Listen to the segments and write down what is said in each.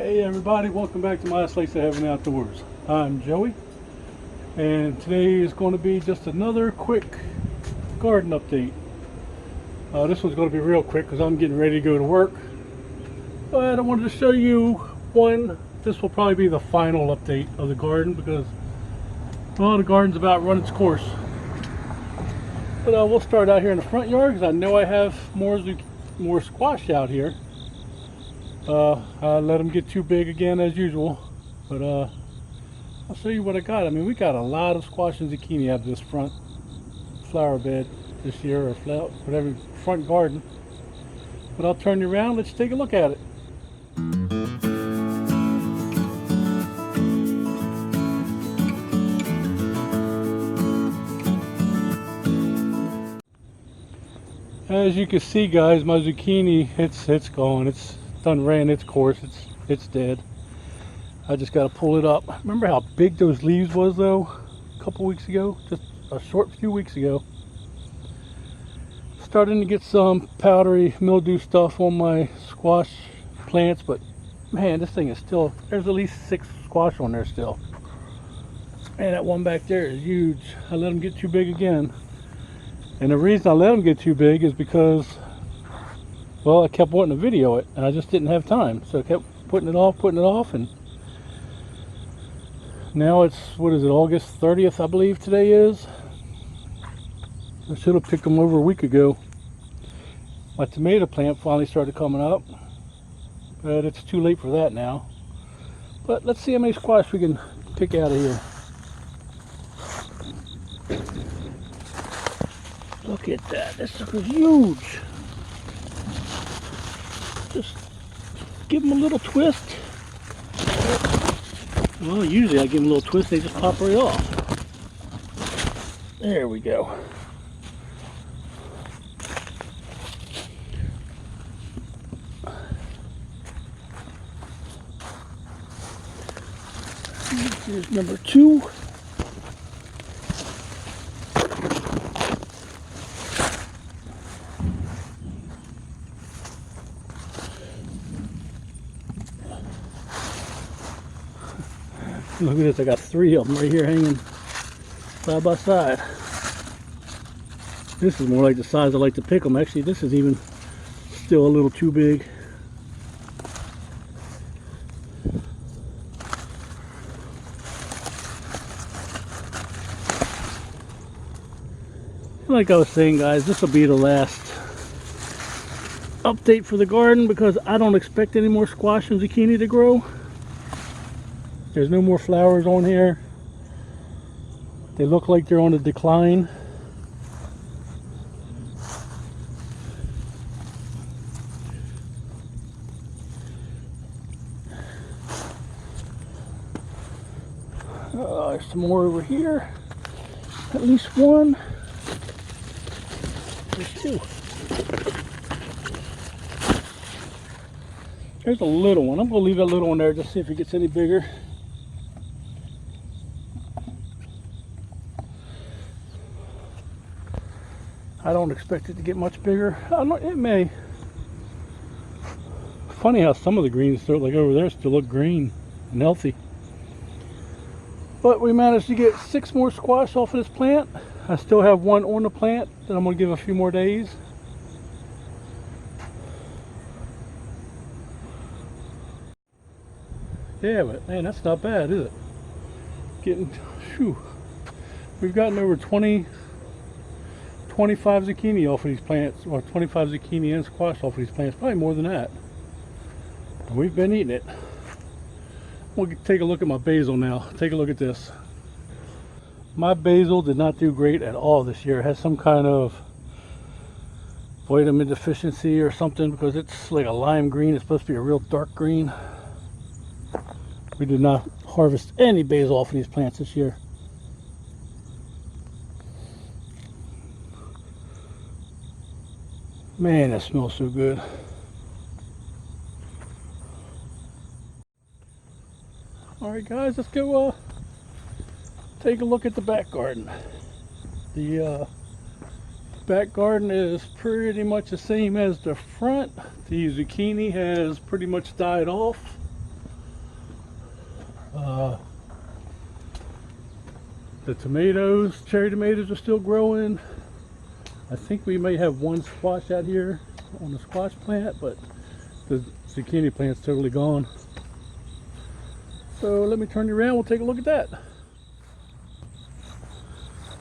Hey everybody, welcome back to my Slice of Heaven Outdoors. I'm Joey, and today is going to be just another quick garden update. This one's going to be real quick because I'm getting ready to go to work. But I wanted to show you one. This will probably be the final update of the garden because, well, the garden's about run its course. But we'll start out here in the front yard because I know I have more squash out here. I let them get too big again as usual, but I'll show you what I got. I mean, we got a lot of squash and zucchini out of this front flower bed this year, or whatever, front garden. But I'll turn you around, let's take a look at it. As you can see, guys, my zucchini, it's gone. It's done ran its course. It's dead. I just got to pull it up. Remember how big those leaves was though a couple weeks ago, just a short few weeks ago. Starting to get some powdery mildew stuff on my squash plants, but man, this thing is still, there's at least 6 squash on there still. And that one back there is huge. I let them get too big again, and the reason I let them get too big is because, well, I kept wanting to video it, and I just didn't have time. So I kept putting it off, and now it's, what is it, August 30th, I believe today is. I should have picked them over a week ago. My tomato plant finally started coming up, but it's too late for that now. But let's see how many squash we can pick out of here. Look at that, this sucker's huge. Just give them a little twist. Well, usually I give them a little twist, they just pop right off. There we go. Here's number 2. Look at this, I got 3 of them right here hanging side by side. This is more like the size I like to pick them. Actually, this is even still a little too big. Like I was saying, guys, this will be the last update for the garden because I don't expect any more squash and zucchini to grow. There's no more flowers on here. They look like they're on a decline. There's some more over here. At least one. There's 2. There's a little one. I'm going to leave that little one there just to see if it gets any bigger. I don't expect it to get much bigger. I don't know, it may. Funny how some of the greens still, like over there, still look green and healthy. But we managed to get 6 more squash off of this plant. I still have 1 on the plant that I'm going to give a few more days. Yeah, but man, that's not bad, is it? Getting, whew. We've gotten over 25 zucchini off of these plants, or 25 zucchini and squash off of these plants, probably more than that. And we've been eating it. We'll take a look at my basil now. Take a look at this. My basil did not do great at all this year. It has some kind of vitamin deficiency or something because it's like a lime green. It's supposed to be a real dark green. We did not harvest any basil off of these plants this year. Man, that smells so good. Alright guys, let's go take a look at the back garden. The back garden is pretty much the same as the front. The zucchini has pretty much died off. Uh, the tomatoes, cherry tomatoes are still growing. I think we may have one squash out here on the squash plant, but the zucchini plant's totally gone. So let me turn you around, we'll take a look at that.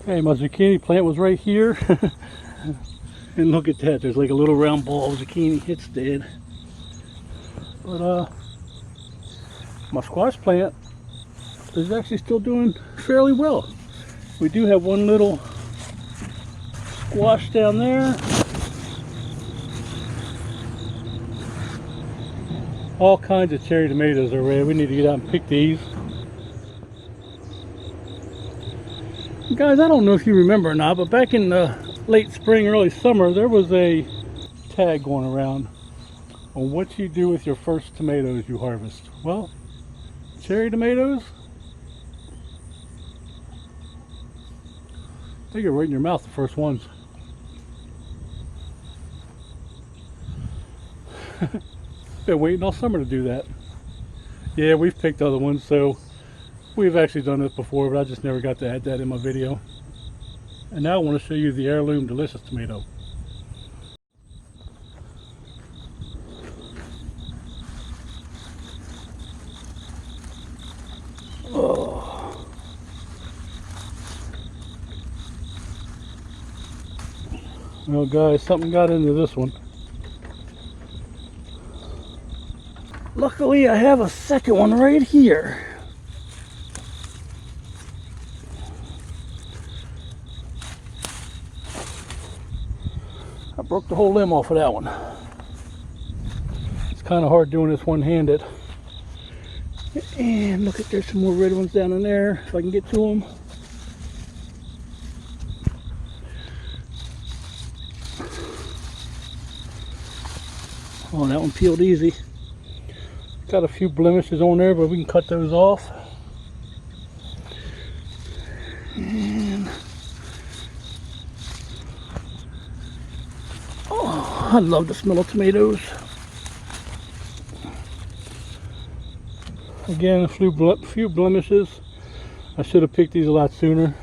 Okay, my zucchini plant was right here. And look at that, there's like a little round ball of zucchini. It's dead. But my squash plant is actually still doing fairly well. We do have one little squash down there. All kinds of cherry tomatoes are red. We need to get out and pick these. Guys, I don't know if you remember or not, but back in the late spring, early summer, there was a tag going around on what you do with your first tomatoes you harvest. Well, cherry tomatoes, they get right in your mouth, the first ones. Been waiting all summer to do that. Yeah, we've picked other ones, so we've actually done this before, but I just never got to add that in my video. And now I want to show you the heirloom delicious tomato. Oh. Well guys, something got into this one. Luckily I have a second one right here. I broke the whole limb off of that one. It's kind of hard doing this one-handed. And look at, there's some more red ones down in there, if I can get to them. Oh, that one peeled easy. Got a few blemishes on there, but we can cut those off. And oh, I love the smell of tomatoes. Again, a few blemishes. I should have picked these a lot sooner.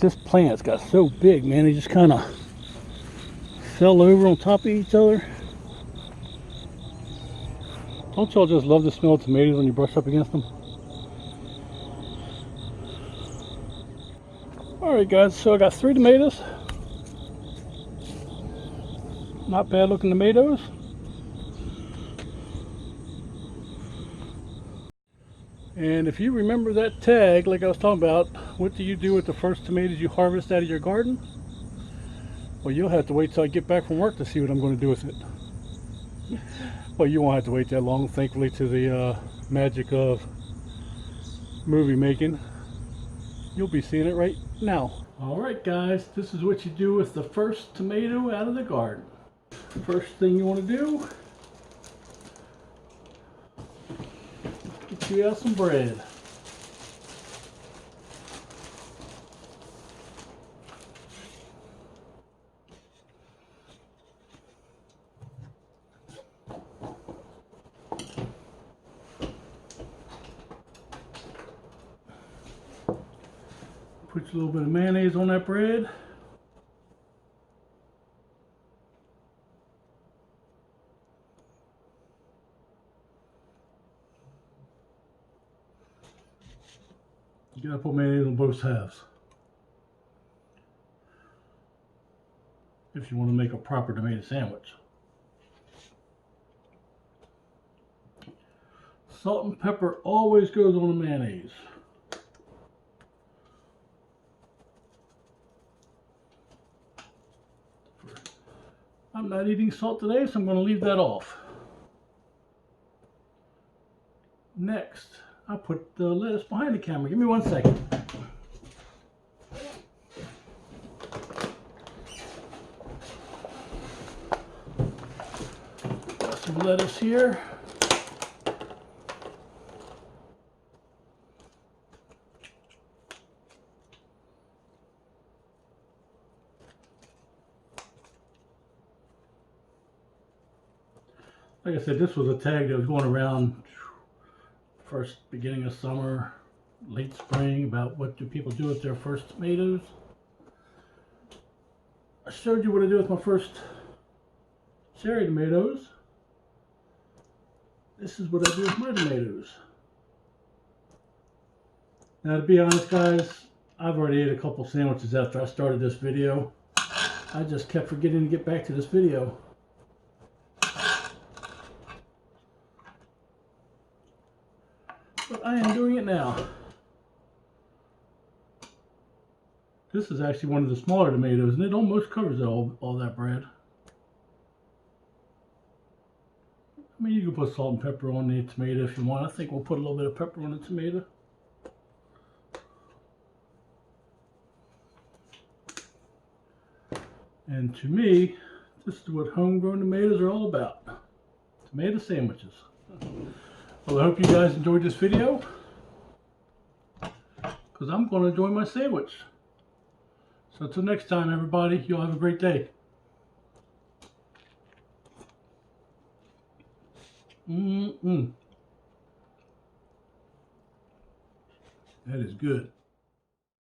This plant's got so big, man. They just kind of fell over on top of each other. Don't y'all just love the smell of tomatoes when you brush up against them? Alright guys, so I got 3 tomatoes. Not bad looking tomatoes. And if you remember that tag, like I was talking about, what do you do with the first tomatoes you harvest out of your garden? Well, you'll have to wait till I get back from work to see what I'm going to do with it. Well, you won't have to wait that long, thankfully, to the magic of movie making. You'll be seeing it right now. Alright guys, this is what you do with the first tomato out of the garden. First thing you want to do, get you out some bread. Put a little bit of mayonnaise on that bread. You gotta put mayonnaise on both halves if you want to make a proper tomato sandwich. Salt and pepper always goes on the mayonnaise. I'm not eating salt today, so I'm going to leave that off. Next, I'll put the lettuce behind the camera. Give me 1 second. Got some lettuce here. Like I said, this was a tag that was going around first beginning of summer, late spring, about what do people do with their first tomatoes. I showed you what I did with my first cherry tomatoes. This is what I do with my tomatoes. Now, to be honest, guys, I've already ate a couple sandwiches after I started this video. I just kept forgetting to get back to this video. But I am doing it now. This is actually one of the smaller tomatoes, and it almost covers all that bread. I mean, you can put salt and pepper on the tomato if you want. I think we'll put a little bit of pepper on the tomato. And to me, this is what homegrown tomatoes are all about. Tomato sandwiches. Well, I hope you guys enjoyed this video, because I'm going to enjoy my sandwich. So until next time, everybody, you'll have a great day. That is good.